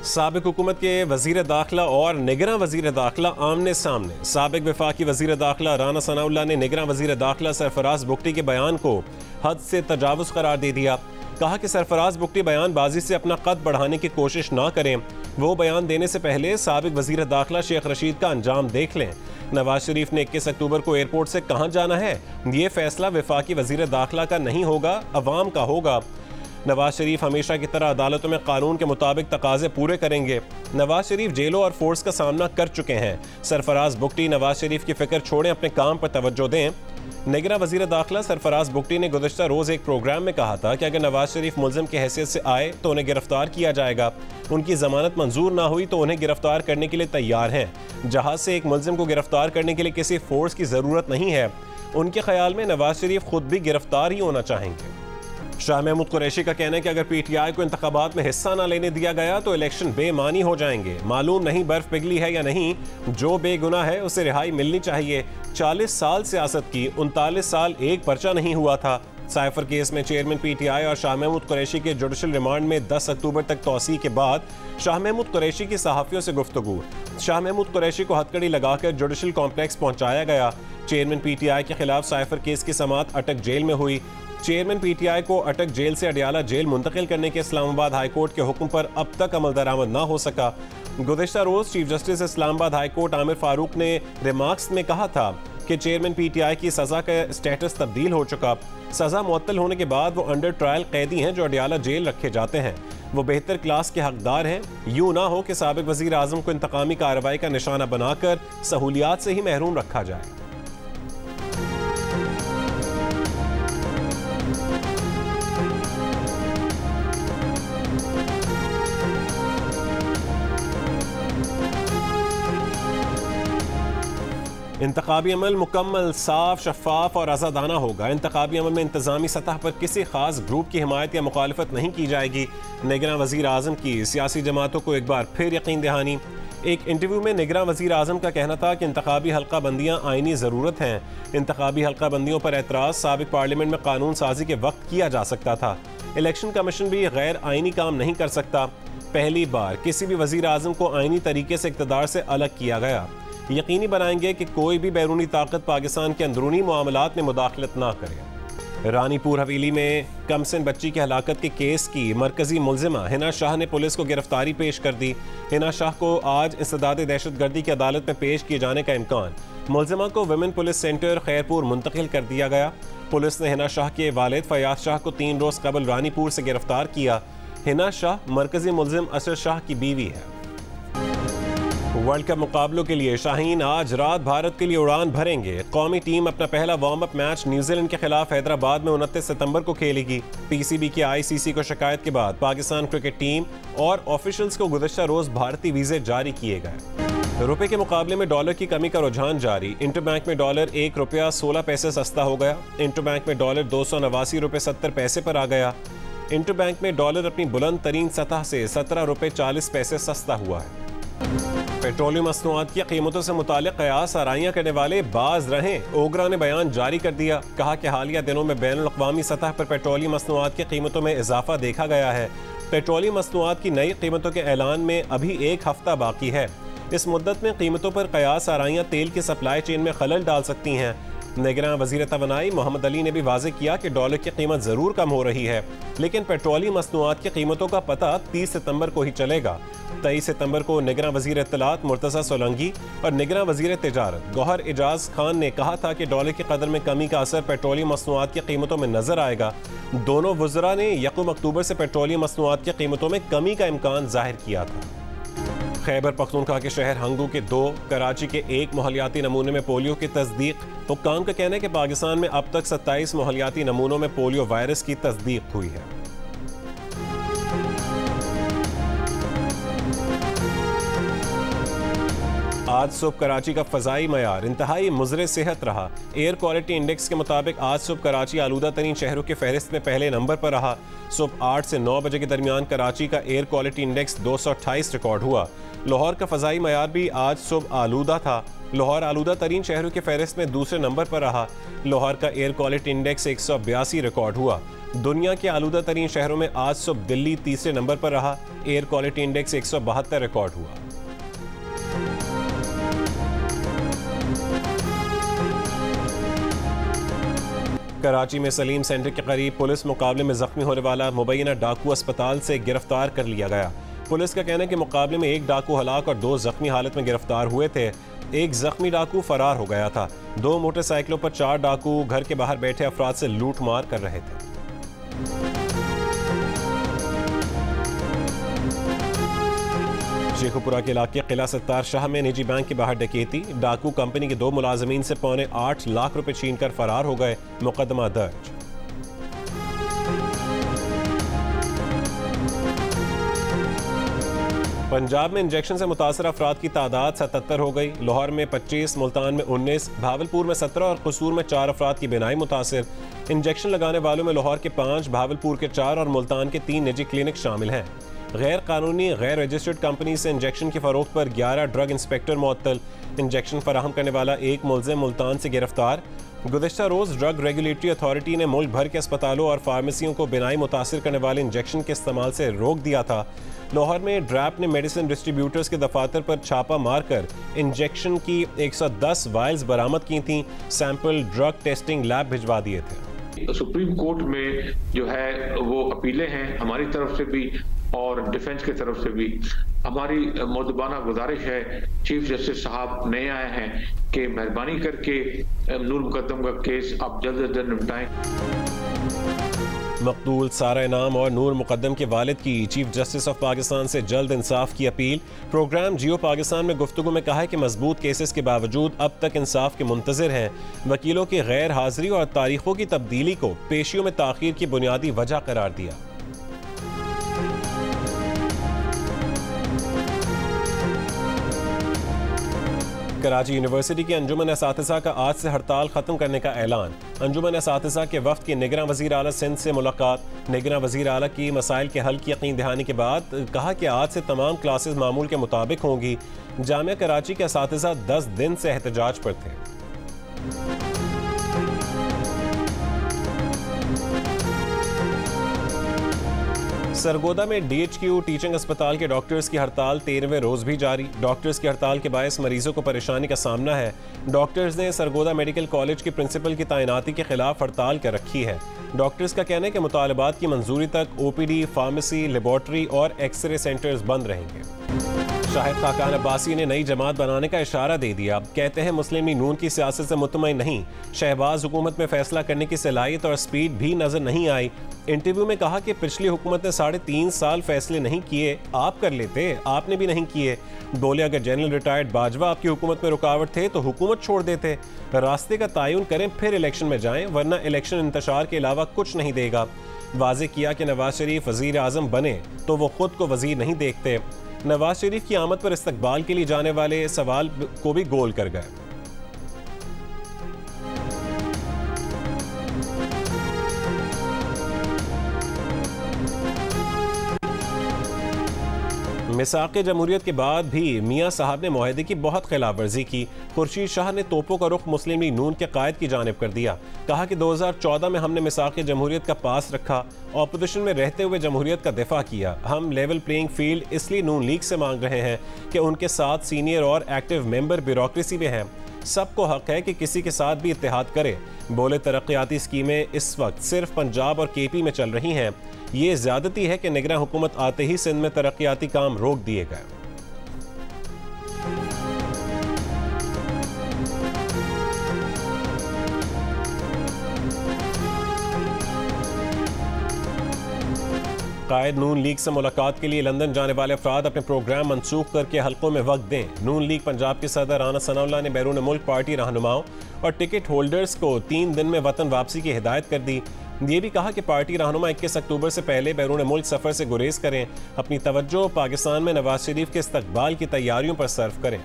साबिक हुकूमत के वज़ीर दाखिला और निगरां वज़ीर दाखिला आमने सामने। साबिक वफाकी वज़ीर दाखिला राना सनाउल्लाह ने निगरां वज़ीर दाखिला सरफराज बुगटी के बयान को हद से तजावुज़ करार दे दिया। कहा कि सरफराज बुगटी बयानबाजी से अपना कद बढ़ाने की कोशिश ना करें, वो बयान देने से पहले साबिक वज़ीर दाखिला शेख रशीद का अंजाम देख लें। नवाज शरीफ ने 21 अक्टूबर को एयरपोर्ट से कहाँ जाना है, ये फैसला वफाकी वज़ीर दाखिला का नहीं होगा, अवाम का होगा। नवाज शरीफ हमेशा की तरह अदालतों में कानून के मुताबिक तकाजे पूरे करेंगे। नवाज शरीफ जेलों और फोर्स का सामना कर चुके हैं। सरफराज बुगटी नवाज शरीफ की फिक्र छोड़ें, अपने काम पर तवज्जो दें। निगरां वज़ीर दाखिला सरफराज बुगटी ने गुज़श्ता रोज़ एक प्रोग्राम में कहा था कि अगर नवाज शरीफ मुल्ज़िम की हैसियत से आए तो उन्हें गिरफ्तार किया जाएगा। उनकी जमानत मंजूर ना हुई तो उन्हें गिरफ्तार करने के लिए तैयार हैं। जहाज से एक मुल्ज़िम को गिरफ्तार करने के लिए किसी फोर्स की ज़रूरत नहीं है। उनके ख्याल में नवाज शरीफ खुद भी गिरफ्तार ही होना चाहेंगे। शाह महमूद कुरैशी का कहना है कि अगर पीटीआई को इंतखाबात में हिस्सा न लेने दिया गया तो इलेक्शन बेमानी हो जाएंगे। मालूम नहीं बर्फ पिघली है या नहीं, जो बेगुनाह है उसे रिहाई मिलनी चाहिए। 40 साल सियासत की, 39 साल एक पर्चा नहीं हुआ था। साइफर केस में चेयरमैन पीटीआई और शाह महमूद कुरैशी के जुडिशल रिमांड में 10 अक्टूबर तक तौसी के बाद शाह महमूद कुरैशी की सहाफ़ियों से गुफ्तगू। शाह महमूद कुरैशी को हथकड़ी लगाकर जुडिशल कॉम्प्लेक्स पहुंचाया गया। चेयरमैन पीटीआई के खिलाफ साइफर केस की समाअत अटक जेल में हुई। चेयरमैन पीटीआई को अटक जेल से अडियाला जेल मुंतकिल करने के इस्लामाबाद हाईकोर्ट के हुक्म पर अब तक अमल दरामद न हो सका। गुज़श्ता रोज़ chief justice Islamabad high court Aamir Farooq ने रिमार्क्स में कहा था कि चेयरमैन पीटीआई की सज़ा का स्टेटस तब्दील हो चुका। सज़ा मुअत्तल होने के बाद वो अंडर ट्रायल कैदी हैं जो अडियाला जेल रखे जाते हैं। वो बेहतर क्लास के हकदार हैं। यूँ ना हो कि साबिक वज़ीर आज़म को इंतकामी कार्रवाई का निशाना बनाकर सहूलियात से ही महरूम रखा जाए। इंतखाबी अमल मुकम्मल, साफ, शफाफ और आज़ादाना होगा। इंतखाबी अमल में इंतजामी सतह पर किसी खास ग्रुप की हिमायत या मुखालफत नहीं की जाएगी। निगरां वज़ीर आज़म की सियासी जमातों को एक बार फिर यकीन दहानी। एक इंटरव्यू में निगरां वज़ीर आज़म का कहना था कि इंतखाबी हल्का बंदियाँ आइनी ज़रूरत हैं। इंतखाबी हल्का बंदियों पर एतराज़ साबिक पार्लियामेंट में कानून साजी के वक्त किया जा सकता था। इलेक्शन कमीशन भी गैर आइनी काम नहीं कर सकता। पहली बार किसी भी वज़ीर आज़म को आइनी तरीके से इक़्तिदार से अलग किया गया। यकीनी बनाएंगे कि कोई भी बैरूनी ताकत पाकिस्तान के अंदरूनी मामलात में मुदाखलत ना करे। रानीपुर हवेली में कमसिन बच्ची की हलाकत के केस की मरकजी मुल्जिमा हिना शाह ने पुलिस को गिरफ्तारी पेश कर दी। हिना शाह को आज इंसदाद दहशतगर्दी की अदालत में पेश किए जाने का इम्कान। मुल्जिमा को वुमेन पुलिस सेंटर खैरपुर मुंतकिल कर दिया गया। पुलिस ने हिना शाह के वालिद फयाज शाह को 3 रोज़ कबल रानीपुर से गिरफ्तार किया। हिना शाह मरकजी मुल्जिम असर शाह की बीवी है। वर्ल्ड कप मुकाबलों के लिए शाहीन आज रात भारत के लिए उड़ान भरेंगे। कौमी टीम अपना पहला वार्म अप मैच न्यूजीलैंड के खिलाफ हैदराबाद में 29 सितंबर को खेलेगी। पीसीबी की आईसीसी को शिकायत के बाद पाकिस्तान क्रिकेट टीम और ऑफिशियल्स को गुज़श्ता रोज़ भारतीय वीज़े जारी किए गए। रुपए के मुकाबले में डॉलर की कमी का रुझान जारी। इंटरबैंक में डॉलर 1 रुपया 16 पैसे सस्ता हो गया। इंटरबैंक में डॉलर 289 रुपये 70 पैसे पर आ गया। इंटरबैंक में डॉलर अपनी बुलंद तरीन सतह से 17 रुपये 40 पैसे सस्ता हुआ है। पेट्रोलियम मसनूआत की कीमतों से मुतालिक कयास आराइयाँ करने वाले बाज रहें। ओगरा ने बयान जारी कर दिया। कहा कि हालिया दिनों में बैनुल अक़वामी सतह पर पेट्रोलियम मसनूआत की कीमतों में इजाफा देखा गया है। पेट्रोलियम मसनूआत की नई कीमतों के ऐलान में अभी 1 हफ्ता बाकी है। इस मुद्दत में कीमतों पर कयास आराइयाँ तेल की सप्लाई चेन में खलल डाल सकती हैं। निगरान वज़ीर तवानाई मोहम्मद अली ने भी वाज़ेह किया कि डॉलर की कीमत ज़रूर कम हो रही है, लेकिन पेट्रोलियम मसनूआत की कीमतों का पता 30 सितंबर को ही चलेगा। 23 सितंबर को निगरान वज़ीर इत्तलात मुर्तज़ा सोलंकी और निगरान वज़ीर तिजारत गौहर एजाज खान ने कहा था कि डॉलर की कदर में कमी का असर पेट्रोलियम मसनूआत की कीमतों में नजर आएगा। दोनों वज़रा ने 1 अक्टूबर से पेट्रोलियम मसनूआत की कीमतों में कमी का इम्कान जाहिर किया था। खैबर पख्तूनख्वा के शहर हंगू के 2, कराची के 1 मोहलियाती नमूने में पोलियो की तस्दीक। हुक्काम का कहना है कि पाकिस्तान में अब तक 27 मोहलियाती नमूनों में पोलियो वायरस की तस्दीक हुई है। आज सुबह कराची का फ़ज़ाई मयार इंतहाई मुज़र सेहत रहा। एयर क्वालिटी इंडेक्स के मुताबिक आज सुबह कराची आलूदा तरीन शहरों की फहरिस्त में पहले नंबर पर रहा। सुबह 8 से 9 बजे के दरमियान कराची का एयर क्वालिटी इंडेक्स 228 रिकॉर्ड हुआ। लाहौर का फ़ज़ाई मयार भी आज सुबह आलूदा था। लाहौर आलूदा तरीन शहरों की फहरिस्त में दूसरे नंबर पर रहा। लाहौर का एयर क्वालिटी इंडेक्स 182 रिकॉर्ड हुआ। दुनिया के आलूदा तरीन शहरों में आज सुबह दिल्ली तीसरे नंबर पर रहा। एयर क्वालिटी इंडेक्स 172 रिकॉर्ड हुआ। कराची में सलीम सेंटर के करीब पुलिस मुकाबले में जख्मी होने वाला मुबैना डाकू अस्पताल से गिरफ्तार कर लिया गया। पुलिस का कहना है कि मुकाबले में एक डाकू हलाक और 2 जख्मी हालत में गिरफ्तार हुए थे। एक जख्मी डाकू फरार हो गया था। 2 मोटरसाइकिलों पर 4 डाकू घर के बाहर बैठे अफराद से लूट मार कर रहे थे। शेखुपुरा के इलाके किला सत्तार शाह में निजी बैंक के बाहर डकैती। डाकू कंपनी के 2 मुलाजमीन से 8.25 लाख रुपए छीनकर फरार हो गए। मुकदमा दर्ज। पंजाब में इंजेक्शन से मुतासर अफराद की तादाद 77 हो गई। लाहौर में 25, मुल्तान में 19, भावलपुर में 17 और कसूर में 4 अफराद की बीनाई मुतासर। इंजेक्शन लगाने वालों में लाहौर के 5, भावलपुर के 4 और मुल्तान के 3 निजी क्लिनिक शामिल हैं। गैर कानूनी गैर रजिस्टर्ड कंपनी से इंजेक्शन की फरोख्त पर 11 ड्रग इंस्पेक्टर मुअत्तल। इंजेक्शन फराहम करने वाला एक मुलजिम मुल्तान से गिरफ्तार। गुज़िश्ता रोज़ ड्रग रेगुलेटरी अथॉरिटी ने मुल्क भर के अस्पतालों और फार्मेसियों को बिनाई मुतासिर करने वाले इंजेक्शन के इस्तेमाल से रोक दिया था। लाहौर में ड्रैप ने मेडिसिन डिस्ट्रीब्यूटर्स के दफातर पर छापा मारकर इंजेक्शन की 110 वायल्स बरामद की थीं। सैंपल ड्रग टेस्टिंग लैब भिजवा दिए थे। सुप्रीम कोर्ट में जो है वो अपीलें हैं हमारी तरफ से भी और डिफेंस की तरफ से भी। हमारी मुद्दबाना गुजारिश है, चीफ जस्टिस साहब नए आए हैं कि मेहरबानी करके नूर मुकद्दम का केस आप जल्द से जल्द निपटाएं। मकबूल सारा इनाम और नूर मुकद्दम के वालिद की चीफ जस्टिस ऑफ पाकिस्तान से जल्द इंसाफ की अपील। प्रोग्राम जियो पाकिस्तान में गुफ्तगू में कहा है कि मजबूत केसेस के बावजूद अब तक इंसाफ के मुंतजिर हैं। वकीलों की गैर हाजिरी और तारीखों की तब्दीली को पेशियों में ताखीर की बुनियादी वजह करार दिया। कराची यूनिवर्सिटी की अंजुमन असातिज़ा का आज से हड़ताल खत्म करने का ऐलान। अंजुमन असातिज़ा के वफ्द की निगरान वज़ीर आला सिंध से मुलाकात। निगरान वज़ीर आला की मसाइल के हल की यकीन दहानी के बाद कहा कि आज से तमाम क्लासेस मामूल के मुताबिक होंगी। जामिया कराची के असातिज़ा 10 दिन से एहतजाज पर थे। सरगोदा में DHQ टीचिंग अस्पताल के डॉक्टर्स की हड़ताल 13वें रोज भी जारी। डॉक्टर्स की हड़ताल के बायस मरीजों को परेशानी का सामना है। डॉक्टर्स ने सरगोदा मेडिकल कॉलेज के प्रिंसिपल की तैनाती के खिलाफ हड़ताल कर रखी है। डॉक्टर्स का कहना है कि मुतालबात की मंजूरी तक OPD, फार्मेसी, लेबॉर्ट्री और एक्सरे सेंटर्स बंद रहेंगे। शाहिद खाकान अब्बासी ने नई जमात बनाने का इशारा दे दिया। कहते हैं मुस्लिम लीग नून की सियासत से मुतमईन नहीं। शहबाज हुकूमत में फैसला करने की सलाहियत और स्पीड भी नजर नहीं आई। इंटरव्यू में कहा कि पिछली हुकूमत ने 3.5 साल फैसले नहीं किए, आप कर लेते, आपने भी नहीं किए। बोले अगर जनरल रिटायर्ड बाजवा आपकी हुकूमत में रुकावट थे तो हुकूमत छोड़ देते। रास्ते का तयन करें फिर इलेक्शन में जाएं, वरना इलेक्शन इंतशार के अलावा कुछ नहीं देगा। वाज़े किया कि नवाज शरीफ वजीर आजम बने तो वो खुद को वजीर नहीं देखते। नवाज शरीफ की आमद पर इस्तकबाल के लिए जाने वाले सवाल को भी गोल कर गए। मिसाक़े जमहूरियत के बाद भी मियाँ साहब ने मुआहदे की बहुत खिलाफ वर्जी की। खुर्शीद शाह ने तोपों का रुख मुस्लिम लीग नून के कायद की जानिब कर दिया। कहा कि 2014 में हमने मिसाक़े जमहूरियत का पास रखा, ऑपोजिशन में रहते हुए जमहूरियत का दिफा किया। हम लेवल प्लेइंग फील्ड इसलिए नून लीग से मांग रहे हैं कि उनके साथ सीनियर और एक्टिव मेंबर ब्यूरोक्रेसी में हैं। सबको हक है कि किसी के साथ भी इत्तेहाद करे। बोले तरक्याती स्कीमें इस वक्त सिर्फ पंजाब और KP में चल रही हैं। ये ज्यादती है कि निगरान हुकूमत आते ही सिंध में तरक्याती काम रोक दिए गए। कायद नून लीग से मुलाकात के लिए लंदन जाने वाले अफराद अपने प्रोग्राम मनसूख करके हल्कों में वक्त दें। नून लीग पंजाब के सदर राना सनाउल्लाह ने बैरून मुल्क पार्टी रहनुमाओं और टिकट होल्डर्स को 3 दिन में वतन वापसी की हिदायत कर दी। ये भी कहा कि पार्टी रहनुमा 21 अक्टूबर से पहले बैरून मुल्क सफर से गुरेज करें। अपनी तवज्जो पाकिस्तान में नवाज शरीफ के इस्तकबाल की तैयारियों पर सर्व करें।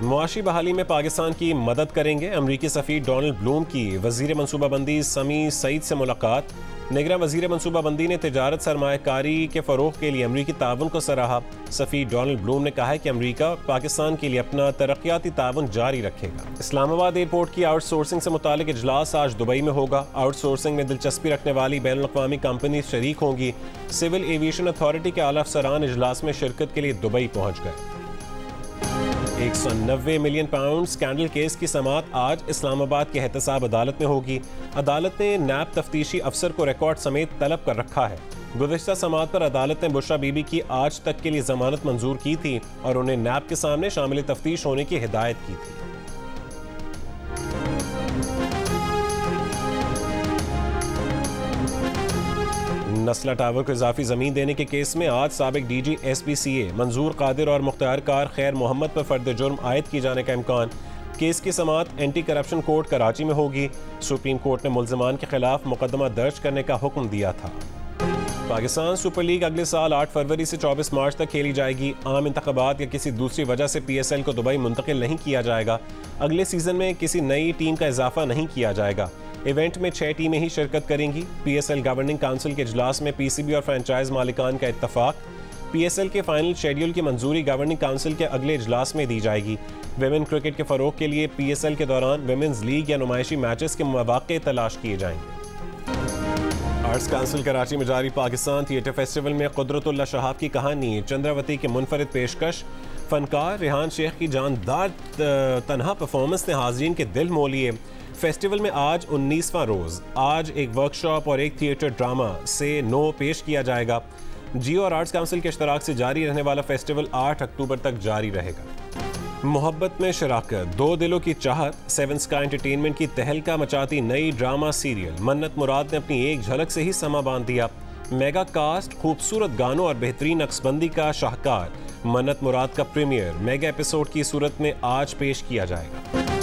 मुआशी बहाली में पाकिस्तान की मदद करेंगे। अमरीकी सफ़ीर डोनाल्ड ब्लूम की वज़ीर मनसूबाबंदी समी सईद से मुलाकात। निगरान वज़ीर मनसूबाबंदी ने तिजारत सरमायाकारी के फ़रोग़ के लिए अमरीकी ताउन को सराहा। सफ़ीर डोनाल्ड ब्लूम ने कहा है कि अमरीका पाकिस्तान के लिए अपना तरक्याती ताउन जारी रखेगा। इस्लामाबाद एयरपोर्ट की आउटसोर्सिंग से मुतालिक इजलास आज दुबई में होगा। आउटसोर्सिंग में दिलचस्पी रखने वाली बैनुल-अक़वामी कंपनी शरीक होंगी। सिविल एविएशन अथॉरिटी के आला अफसरान इजलास में शिरकत के लिए दुबई पहुँच गए। 190 मिलियन पाउंड स्कैंडल केस की समाअत आज इस्लामाबाद के एहतसाब अदालत में होगी। अदालत ने नैब तफ्तीशी अफसर को रिकॉर्ड समेत तलब कर रखा है। गुज़िश्ता समाअत पर अदालत ने बुशरा बीबी की आज तक के लिए जमानत मंजूर की थी और उन्हें नैब के सामने शामिल तफ्तीश होने की हिदायत की थी। नस्ला टावर को इजाफी ज़मीन देने के केस में आज साबिक DG SPCA मंजूर कादिर और मुख्तार कार खैर मोहम्मद पर फर्द जुर्म आयद किए जाने का इम्कान। केस की समाअत एंटी करप्शन कोर्ट कराची में होगी। सुप्रीम कोर्ट ने मुल्ज़िमान के खिलाफ मुकदमा दर्ज करने का हुक्म दिया था। पाकिस्तान सुपर लीग अगले साल 8 फरवरी से 24 मार्च तक खेली जाएगी। आम इंतखाबात या किसी दूसरी वजह से PSL को दुबई मुंतकिल नहीं किया जाएगा। अगले सीजन में किसी नई टीम का इजाफा नहीं किया जाएगा। इवेंट में 6 टीमें ही शिरकत करेंगी। PSL गवर्निंग काउंसिल के इजलास में PCB और फ्रेंचाइज मालिकान का इत्तफाक। PSL के फाइनल शेड्यूल की मंजूरी गवर्निंग काउंसिल के अगले इजलास में दी जाएगी। विमेन क्रिकेट के फ़रोग़ के लिए PSL के दौरान विमेंस लीग या नुमाइशी मैचेस के मौक़े तलाश किए जाएंगे। आर्ट्स काउंसिल कराची में जारी पाकिस्तान थिएटर फेस्टिवल में कुदरतुल्लाह शहाब की कहानी चंद्रावती के मुनफरिद पेशकश। फनकार रेहान शेख की जानदार तन्हा परफॉर्मेंस ने हाज़रीन के दिल मोह लिए। फेस्टिवल में आज 19वां रोज़ आज एक वर्कशॉप और एक थिएटर ड्रामा से नो पेश किया जाएगा। जियो और आर्ट्स काउंसिल के इश्तराक से जारी रहने वाला फेस्टिवल 8 अक्टूबर तक जारी रहेगा। मोहब्बत में शराकत, दो दिलों की चाहत, 7 स्काई एंटरटेनमेंट की तहलका मचाती नई ड्रामा सीरियल मन्नत मुराद ने अपनी एक झलक से ही समा बांध दिया। मेगा कास्ट, खूबसूरत गानों और बेहतरीन अक्सबंदी का शाहकार मन्नत मुराद का प्रीमियर मेगा एपिसोड की सूरत में आज पेश किया जाएगा।